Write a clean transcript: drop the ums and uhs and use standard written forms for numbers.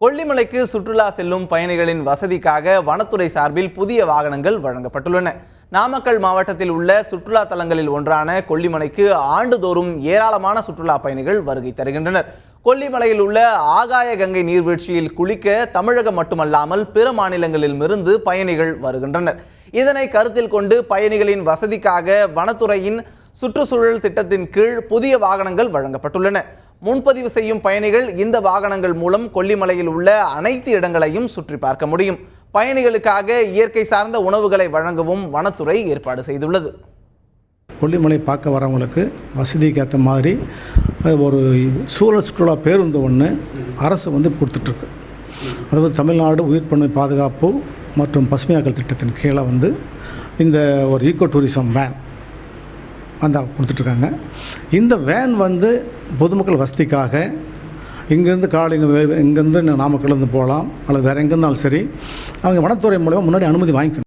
கொல்லிமலைக்கு சுற்றுலா செல்லும் பயணிகளின் வசதிக்காக வனத்துறை சார்பில் புதிய வாகனங்கள் வழங்கப்பட்டுள்ளன. நாமக்கல் மாவட்டத்தில் உள்ள சுற்றுலா தலங்களில் ஒன்றான கொல்லிமலைக்கு ஆண்டுதோறும் ஏராளமான சுற்றுலா பயணிகள் வருகை தருகின்றனர். கொல்லிமலையில் உள்ள ஆகாய கங்கை நீர்வீழ்ச்சியில் குளிக்க தமிழகம் மட்டுமல்லாமல் பிற மாநிலங்களிலிருந்து பயணிகள் வருகின்றனர். இதனை கருத்தில் கொண்டு பயணிகளின் வசதிக்காக வனத்துறையின் சுற்றுச்சூழல் திட்டத்தின் கீழ் புதிய வாகனங்கள் வழங்கப்பட்டுள்ளன. முன்பதிவு செய்யும் பயணிகள் இந்த வாகனங்கள் மூலம் கொல்லிமலையில் உள்ள அனைத்து இடங்களையும் சுற்றி பார்க்க முடியும். பயணிகளுக்காக இயற்கை சார்ந்த உணவுகளை வழங்கவும் வனத்துறை ஏற்பாடு செய்துள்ளது. கொல்லிமலை பார்க்க வரவங்களுக்கு வசதிக்கு ஏற்ற மாதிரி ஒரு சூழல் சுற்றுலா பேருந்து ஒன்று அரசு கொடுத்துட்ருக்கு. அதாவது தமிழ்நாடு உயிர்ப்பன்மை பாதுகாப்பு மற்றும் பசுமையாக்கல் திட்டத்தின் கீழே இந்த ஒரு ஈக்கோ டூரிசம் வேன் கொடுத்துட்ருக்காங்க. இந்த வேன் பொதுமக்கள் வசதிக்காக இங்கேருந்து இங்கேருந்து நாமக்கல்லேருந்து போகலாம் அல்லது வேறு எங்கே இருந்தாலும் சரி அவங்க வனத்துறை மூலமாக முன்னாடி அனுமதி வாங்கிக்கணும்.